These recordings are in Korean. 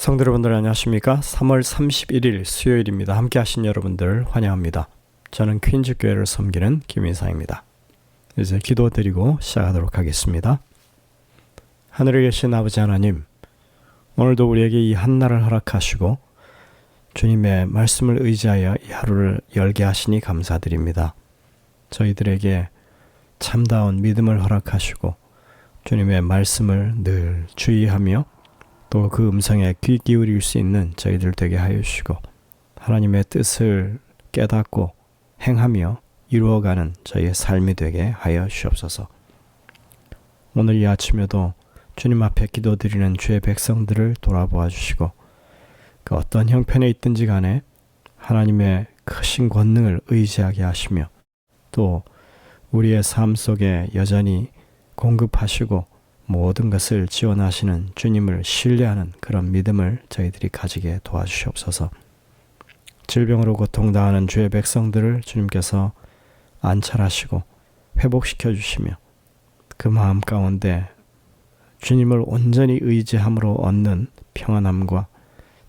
성도 여러분들 안녕하십니까? 3월 31일 수요일입니다. 함께 하신 여러분들 환영합니다. 저는 퀸즈 교회를 섬기는 김인상입니다. 이제 기도드리고 시작하도록 하겠습니다. 하늘에 계신 아버지 하나님, 오늘도 우리에게 이 한날을 허락하시고 주님의 말씀을 의지하여 이 하루를 열게 하시니 감사드립니다. 저희들에게 참다운 믿음을 허락하시고 주님의 말씀을 늘 주의하며 또 그 음성에 귀 기울일 수 있는 저희들 되게 하여 주시고 하나님의 뜻을 깨닫고 행하며 이루어가는 저희의 삶이 되게 하여 주옵소서. 오늘 이 아침에도 주님 앞에 기도드리는 주의 백성들을 돌아보아 주시고 그 어떤 형편에 있든지 간에 하나님의 크신 권능을 의지하게 하시며 또 우리의 삶 속에 여전히 공급하시고 모든 것을 지원하시는 주님을 신뢰하는 그런 믿음을 저희들이 가지게 도와주시옵소서. 질병으로 고통당하는 주의 백성들을 주님께서 안찰하시고 회복시켜 주시며 그 마음 가운데 주님을 온전히 의지함으로 얻는 평안함과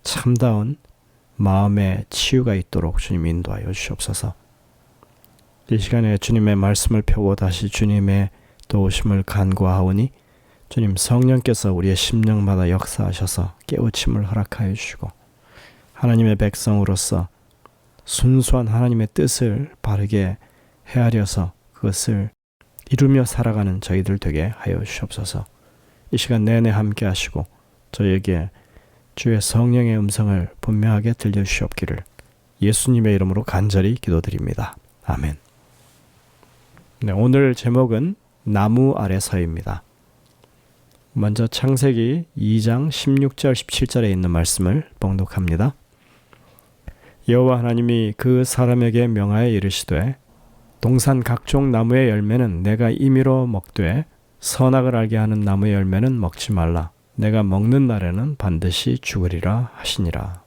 참다운 마음의 치유가 있도록 주님 인도하여 주시옵소서. 이 시간에 주님의 말씀을 펴고 다시 주님의 도우심을 간구하오니 주님 성령께서 우리의 심령마다 역사하셔서 깨우침을 허락하여 주시고 하나님의 백성으로서 순수한 하나님의 뜻을 바르게 헤아려서 그것을 이루며 살아가는 저희들 되게 하여 주시옵소서. 이 시간 내내 함께 하시고 저희에게 주의 성령의 음성을 분명하게 들려주시옵기를 예수님의 이름으로 간절히 기도드립니다. 아멘. 네, 오늘 제목은 나무 아래서입니다. 먼저 창세기 2장 16절 17절에 있는 말씀을 봉독합니다. 여호와 하나님이 그 사람에게 명하여 이르시되 동산 각종 나무의 열매는 내가 임의로 먹되 선악을 알게 하는 나무의 열매는 먹지 말라. 내가 먹는 날에는 반드시 죽으리라 하시니라.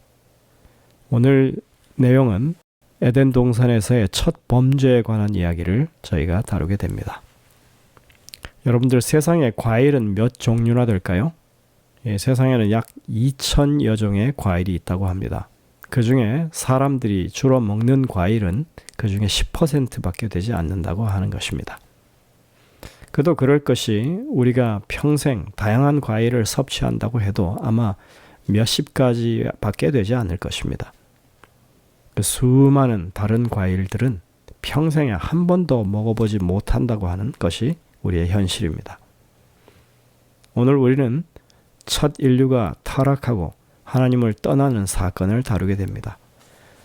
오늘 내용은 에덴 동산에서의 첫 범죄에 관한 이야기를 저희가 다루게 됩니다. 여러분들 세상에 과일은 몇 종류나 될까요? 세상에는 약 2,000여 종의 과일이 있다고 합니다. 그 중에 사람들이 주로 먹는 과일은 그 중에 10%밖에 되지 않는다고 하는 것입니다. 그도 그럴 것이 우리가 평생 다양한 과일을 섭취한다고 해도 아마 몇십 가지밖에 되지 않을 것입니다. 그 수많은 다른 과일들은 평생에 한 번도 먹어보지 못한다고 하는 것이 우리의 현실입니다. 오늘 우리는 첫 인류가 타락하고 하나님을 떠나는 사건을 다루게 됩니다.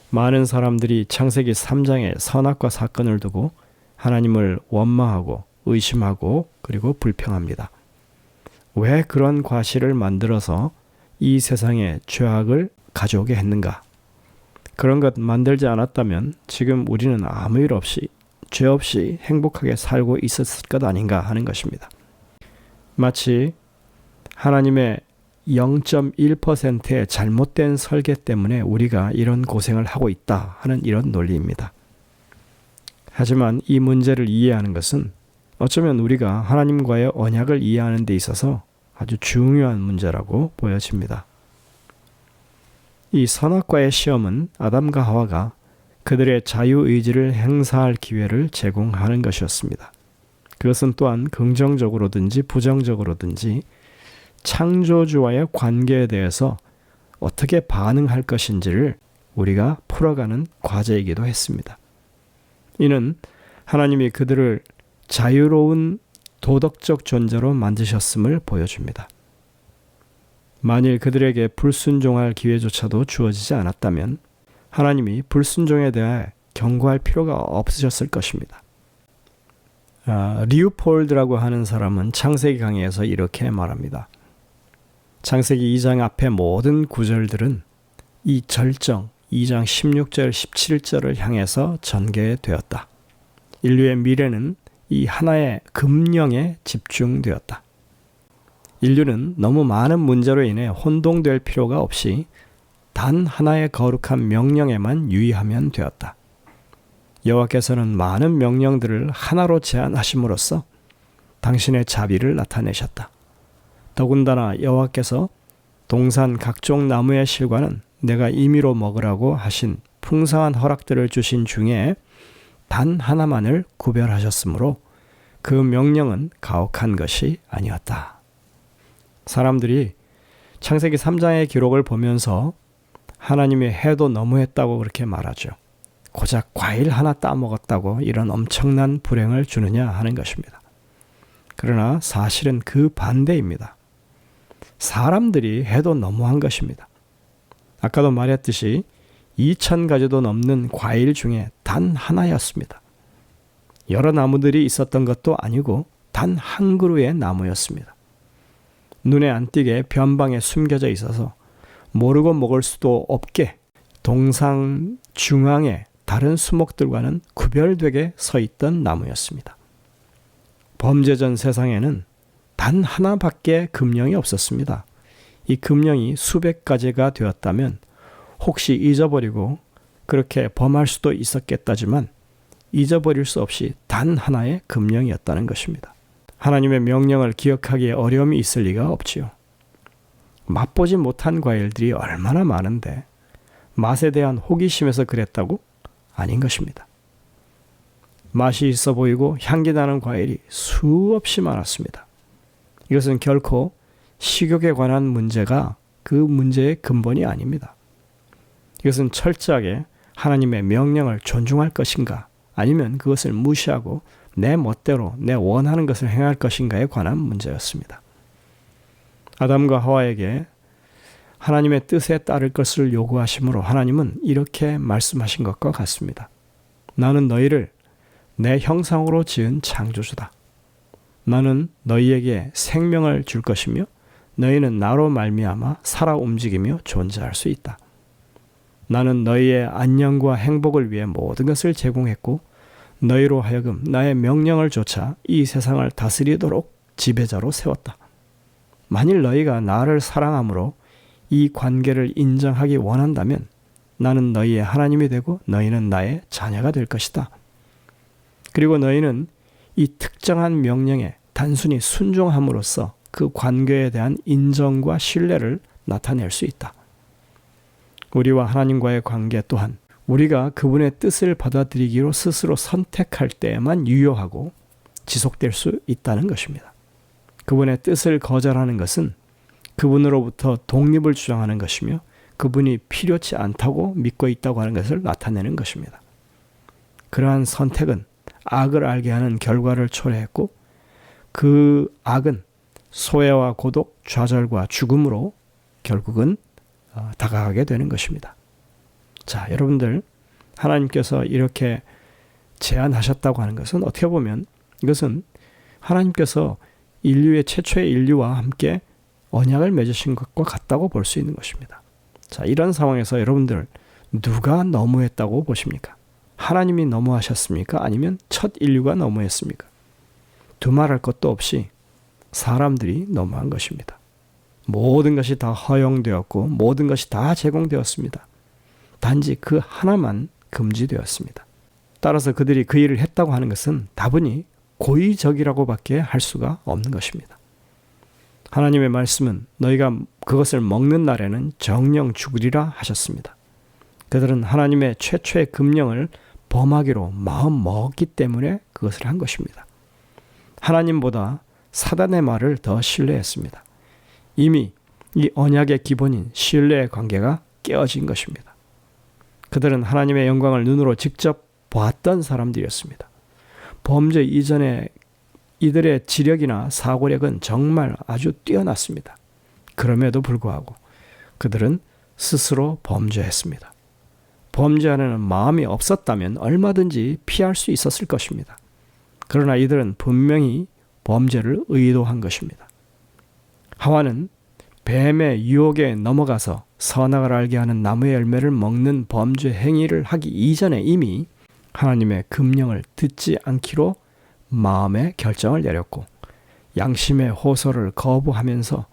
많은 사람들이 창세기 3장의 선악과 사건을 두고 하나님을 원망하고 의심하고 그리고 불평합니다. 왜 그런 과실을 만들어서 이 세상에 죄악을 가져오게 했는가? 그런 것 만들지 않았다면 지금 우리는 아무 일 없이 죄 없이 행복하게 살고 있었을 것 아닌가 하는 것입니다. 마치 하나님의 0.1%의 잘못된 설계 때문에 우리가 이런 고생을 하고 있다 하는 이런 논리입니다. 하지만 이 문제를 이해하는 것은 어쩌면 우리가 하나님과의 언약을 이해하는 데 있어서 아주 중요한 문제라고 보여집니다. 이 선악과의 시험은 아담과 하와가 그들의 자유의지를 행사할 기회를 제공하는 것이었습니다. 그것은 또한 긍정적으로든지 부정적으로든지 창조주와의 관계에 대해서 어떻게 반응할 것인지를 우리가 풀어가는 과제이기도 했습니다. 이는 하나님이 그들을 자유로운 도덕적 존재로 만드셨음을 보여줍니다. 만일 그들에게 불순종할 기회조차도 주어지지 않았다면 하나님이 불순종에 대해 경고할 필요가 없으셨을 것입니다. 리우폴드라고 하는 사람은 창세기 강의에서 이렇게 말합니다. 창세기 2장 앞의 모든 구절들은 이 절정 2장 16절 17절을 향해서 전개되었다. 인류의 미래는 이 하나의 금령에 집중되었다. 인류는 너무 많은 문제로 인해 혼동될 필요가 없이 단 하나의 거룩한 명령에만 유의하면 되었다. 여호와께서는 많은 명령들을 하나로 제한하심으로써 당신의 자비를 나타내셨다. 더군다나 여호와께서 동산 각종 나무의 실과는 내가 임의로 먹으라고 하신 풍성한 허락들을 주신 중에 단 하나만을 구별하셨으므로 그 명령은 가혹한 것이 아니었다. 사람들이 창세기 3장의 기록을 보면서 하나님이 해도 너무했다고 그렇게 말하죠. 고작 과일 하나 따먹었다고 이런 엄청난 불행을 주느냐 하는 것입니다. 그러나 사실은 그 반대입니다. 사람들이 해도 너무한 것입니다. 아까도 말했듯이 2,000가지도 넘는 과일 중에 단 하나였습니다. 여러 나무들이 있었던 것도 아니고 단 한 그루의 나무였습니다. 눈에 안 띄게 변방에 숨겨져 있어서 모르고 먹을 수도 없게 동상 중앙에 다른 수목들과는 구별되게 서 있던 나무였습니다. 범죄전 세상에는 단 하나밖에 금령이 없었습니다. 이 금령이 수백 가지가 되었다면 혹시 잊어버리고 그렇게 범할 수도 있었겠다지만 잊어버릴 수 없이 단 하나의 금령이었다는 것입니다. 하나님의 명령을 기억하기에 어려움이 있을 리가 없지요. 맛보지 못한 과일들이 얼마나 많은데 맛에 대한 호기심에서 그랬다고? 아닌 것입니다. 맛이 있어 보이고 향기 나는 과일이 수없이 많았습니다. 이것은 결코 식욕에 관한 문제가 그 문제의 근본이 아닙니다. 이것은 철저하게 하나님의 명령을 존중할 것인가 아니면 그것을 무시하고 내 멋대로 내 원하는 것을 행할 것인가에 관한 문제였습니다. 아담과 하와에게 하나님의 뜻에 따를 것을 요구하심으로 하나님은 이렇게 말씀하신 것과 같습니다. 나는 너희를 내 형상으로 지은 창조주다. 나는 너희에게 생명을 줄 것이며 너희는 나로 말미암아 살아 움직이며 존재할 수 있다. 나는 너희의 안녕과 행복을 위해 모든 것을 제공했고 너희로 하여금 나의 명령을 좇아 이 세상을 다스리도록 지배자로 세웠다. 만일 너희가 나를 사랑함으로 이 관계를 인정하기 원한다면 나는 너희의 하나님이 되고 너희는 나의 자녀가 될 것이다. 그리고 너희는 이 특정한 명령에 단순히 순종함으로써 그 관계에 대한 인정과 신뢰를 나타낼 수 있다. 우리와 하나님과의 관계 또한 우리가 그분의 뜻을 받아들이기로 스스로 선택할 때에만 유효하고 지속될 수 있다는 것입니다. 그분의 뜻을 거절하는 것은 그분으로부터 독립을 주장하는 것이며 그분이 필요치 않다고 믿고 있다고 하는 것을 나타내는 것입니다. 그러한 선택은 악을 알게 하는 결과를 초래했고 그 악은 소외와 고독, 좌절과 죽음으로 결국은 다가가게 되는 것입니다. 자, 여러분들 하나님께서 이렇게 제안하셨다고 하는 것은 어떻게 보면 이것은 하나님께서 인류의 최초의 인류와 함께 언약을 맺으신 것과 같다고 볼 수 있는 것입니다. 자, 이런 상황에서 여러분들 누가 너무했다고 보십니까? 하나님이 너무하셨습니까? 아니면 첫 인류가 너무했습니까? 두말할 것도 없이 사람들이 너무한 것입니다. 모든 것이 다 허용되었고 모든 것이 다 제공되었습니다. 단지 그 하나만 금지되었습니다. 따라서 그들이 그 일을 했다고 하는 것은 다분히 고의적이라고밖에 할 수가 없는 것입니다. 하나님의 말씀은 너희가 그것을 먹는 날에는 정령 죽으리라 하셨습니다. 그들은 하나님의 최초의 금령을 범하기로 마음 먹었기 때문에 그것을 한 것입니다. 하나님보다 사단의 말을 더 신뢰했습니다. 이미 이 언약의 기본인 신뢰의 관계가 깨어진 것입니다. 그들은 하나님의 영광을 눈으로 직접 보았던 사람들이었습니다. 범죄 이전에 이들의 지력이나 사고력은 정말 아주 뛰어났습니다. 그럼에도 불구하고 그들은 스스로 범죄했습니다. 범죄하려는 마음이 없었다면 얼마든지 피할 수 있었을 것입니다. 그러나 이들은 분명히 범죄를 의도한 것입니다. 하와는 뱀의 유혹에 넘어가서 선악을 알게 하는 나무의 열매를 먹는 범죄 행위를 하기 이전에 이미 하나님의 금령을 듣지 않기로 마음의 결정을 내렸고 양심의 호소를 거부하면서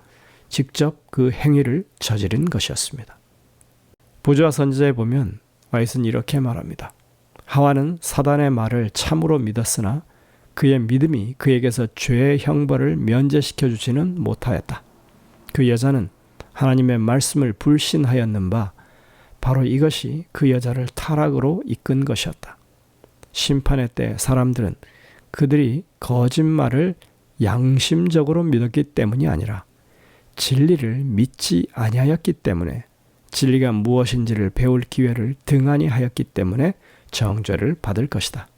직접 그 행위를 저지른 것이었습니다. 부조와 선지자에 보면 와이슨 이렇게 말합니다. 하와는 사단의 말을 참으로 믿었으나 그의 믿음이 그에게서 죄의 형벌을 면제시켜 주지는 못하였다. 그 여자는 하나님의 말씀을 불신하였는 바 바로 이것이 그 여자를 타락으로 이끈 것이었다. 심판의 때 사람들은 그들이 거짓말을 양심적으로 믿었기 때문이 아니라 진리를 믿지 아니하였기 때문에, 진리가 무엇인지를 배울 기회를 등한히 하였기 때문에 정죄를 받을 것이다.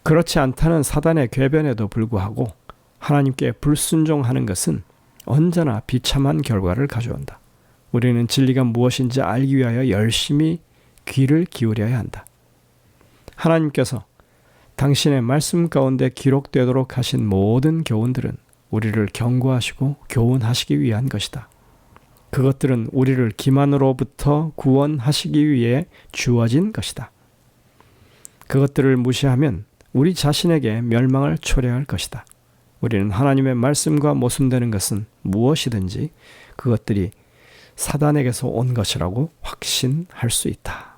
그렇지 않다는 사단의 궤변에도 불구하고 하나님께 불순종하는 것은 언제나 비참한 결과를 가져온다. 우리는 진리가 무엇인지 알기 위하여 열심히 귀를 기울여야 한다. 하나님께서 당신의 말씀 가운데 기록되도록 하신 모든 교훈들은 우리를 경고하시고 교훈하시기 위한 것이다. 그것들은 우리를 기만으로부터 구원하시기 위해 주어진 것이다. 그것들을 무시하면 우리 자신에게 멸망을 초래할 것이다. 우리는 하나님의 말씀과 모순되는 것은 무엇이든지 그것들이 사단에게서 온 것이라고 확신할 수 있다.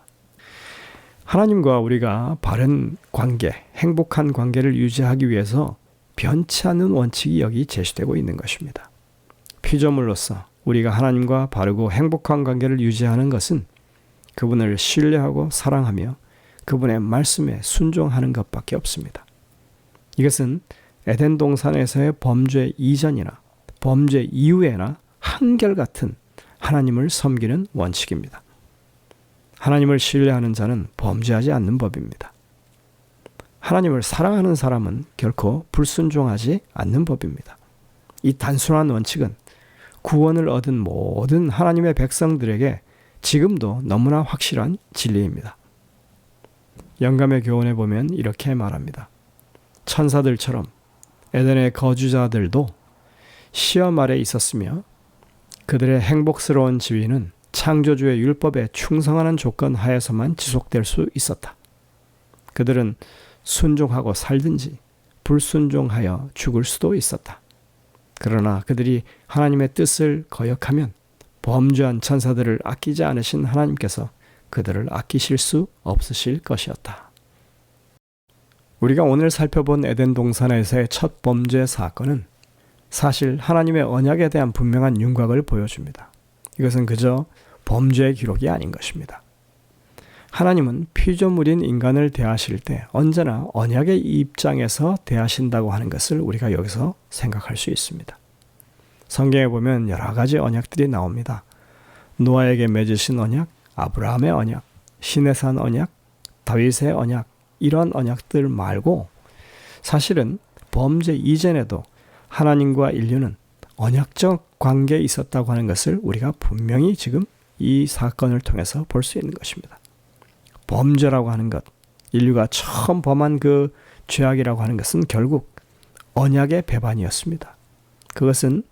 하나님과 우리가 바른 관계, 행복한 관계를 유지하기 위해서 변치 않는 원칙이 여기 제시되고 있는 것입니다. 피조물로서 우리가 하나님과 바르고 행복한 관계를 유지하는 것은 그분을 신뢰하고 사랑하며 그분의 말씀에 순종하는 것밖에 없습니다. 이것은 에덴 동산에서의 범죄 이전이나 범죄 이후에나 한결같은 하나님을 섬기는 원칙입니다. 하나님을 신뢰하는 자는 범죄하지 않는 법입니다. 하나님을 사랑하는 사람은 결코 불순종하지 않는 법입니다. 이 단순한 원칙은 구원을 얻은 모든 하나님의 백성들에게 지금도 너무나 확실한 진리입니다. 영감의 교훈에 보면 이렇게 말합니다. 천사들처럼 에덴의 거주자들도 시험 아래 있었으며 그들의 행복스러운 지위는 창조주의 율법에 충성하는 조건 하에서만 지속될 수 있었다. 그들은 순종하고 살든지 불순종하여 죽을 수도 있었다. 그러나 그들이 하나님의 뜻을 거역하면 범죄한 천사들을 아끼지 않으신 하나님께서 그들을 아끼실 수 없으실 것이었다. 우리가 오늘 살펴본 에덴 동산에서의 첫 범죄 사건은 사실 하나님의 언약에 대한 분명한 윤곽을 보여줍니다. 이것은 그저 범죄의 기록이 아닌 것입니다. 하나님은 피조물인 인간을 대하실 때 언제나 언약의 입장에서 대하신다고 하는 것을 우리가 여기서 생각할 수 있습니다. 성경에 보면 여러 가지 언약들이 나옵니다. 노아에게 맺으신 언약, 아브라함의 언약, 시내산 언약, 다윗의 언약, 이런 언약들 말고 사실은 범죄 이전에도 하나님과 인류는 언약적 관계에 있었다고 하는 것을 우리가 분명히 지금 이 사건을 통해서 볼 수 있는 것입니다. 범죄라고 하는 것, 인류가 처음 범한 그 죄악이라고 하는 것은 결국 언약의 배반이었습니다. 그것은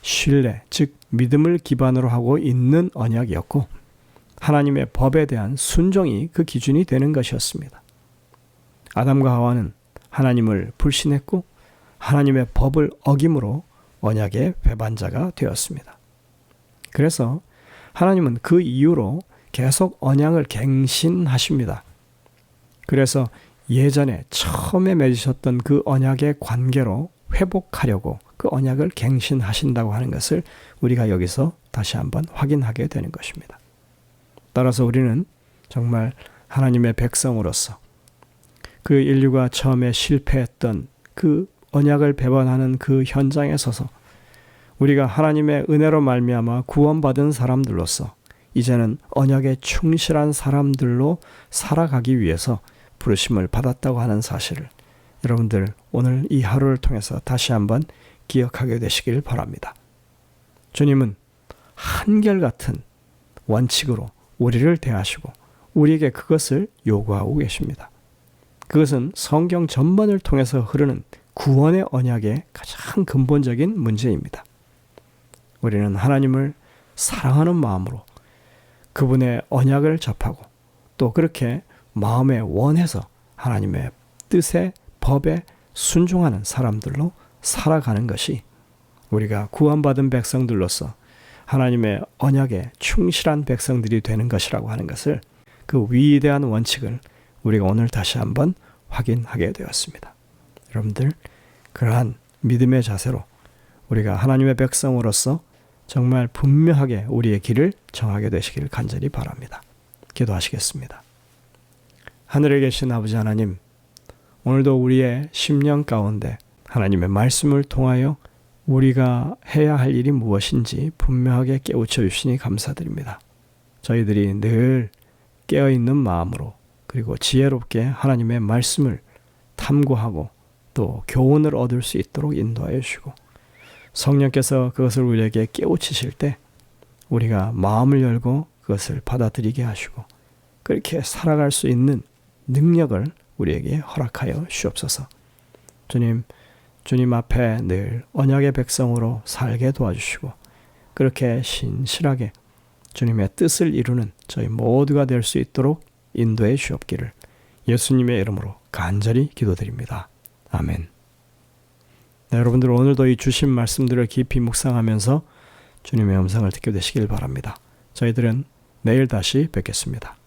신뢰, 즉 믿음을 기반으로 하고 있는 언약이었고 하나님의 법에 대한 순종이 그 기준이 되는 것이었습니다. 아담과 하와는 하나님을 불신했고 하나님의 법을 어김으로 언약의 배반자가 되었습니다. 그래서 하나님은 그 이후로 계속 언약을 갱신하십니다. 그래서 예전에 처음에 맺으셨던 그 언약의 관계로 회복하려고 그 언약을 갱신하신다고 하는 것을 우리가 여기서 다시 한번 확인하게 되는 것입니다. 따라서 우리는 정말 하나님의 백성으로서 그 인류가 처음에 실패했던 그 언약을 배반하는 그 현장에 서서 우리가 하나님의 은혜로 말미암아 구원받은 사람들로서 이제는 언약에 충실한 사람들로 살아가기 위해서 부르심을 받았다고 하는 사실을 여러분들 오늘 이 하루를 통해서 다시 한번 기억하게 되시길 바랍니다. 주님은 한결같은 원칙으로 우리를 대하시고 우리에게 그것을 요구하고 계십니다. 그것은 성경 전반을 통해서 흐르는 구원의 언약의 가장 근본적인 문제입니다. 우리는 하나님을 사랑하는 마음으로 그분의 언약을 접하고 또 그렇게 마음에 원해서 하나님의 뜻에 법에 순종하는 사람들로 살아가는 것이 우리가 구원받은 백성들로서 하나님의 언약에 충실한 백성들이 되는 것이라고 하는 것을 그 위대한 원칙을 우리가 오늘 다시 한번 확인하게 되었습니다. 여러분들 그러한 믿음의 자세로 우리가 하나님의 백성으로서 정말 분명하게 우리의 길을 정하게 되시길 간절히 바랍니다. 기도하시겠습니다. 하늘에 계신 아버지 하나님, 오늘도 우리의 심령 가운데 하나님의 말씀을 통하여 우리가 해야 할 일이 무엇인지 분명하게 깨우쳐 주시니 감사드립니다. 저희들이 늘 깨어있는 마음으로 그리고 지혜롭게 하나님의 말씀을 탐구하고 또 교훈을 얻을 수 있도록 인도하여 주시고, 성령께서 그것을 우리에게 깨우치실 때 우리가 마음을 열고 그것을 받아들이게 하시고 그렇게 살아갈 수 있는 능력을 우리에게 허락하여 주옵소서. 주님 앞에 늘 언약의 백성으로 살게 도와주시고 그렇게 신실하게 주님의 뜻을 이루는 저희 모두가 될 수 있도록 인도해 주옵기를 예수님의 이름으로 간절히 기도드립니다. 아멘. 네, 여러분들 오늘도 이 주신 말씀들을 깊이 묵상하면서 주님의 음성을 듣게 되시길 바랍니다. 저희들은 내일 다시 뵙겠습니다.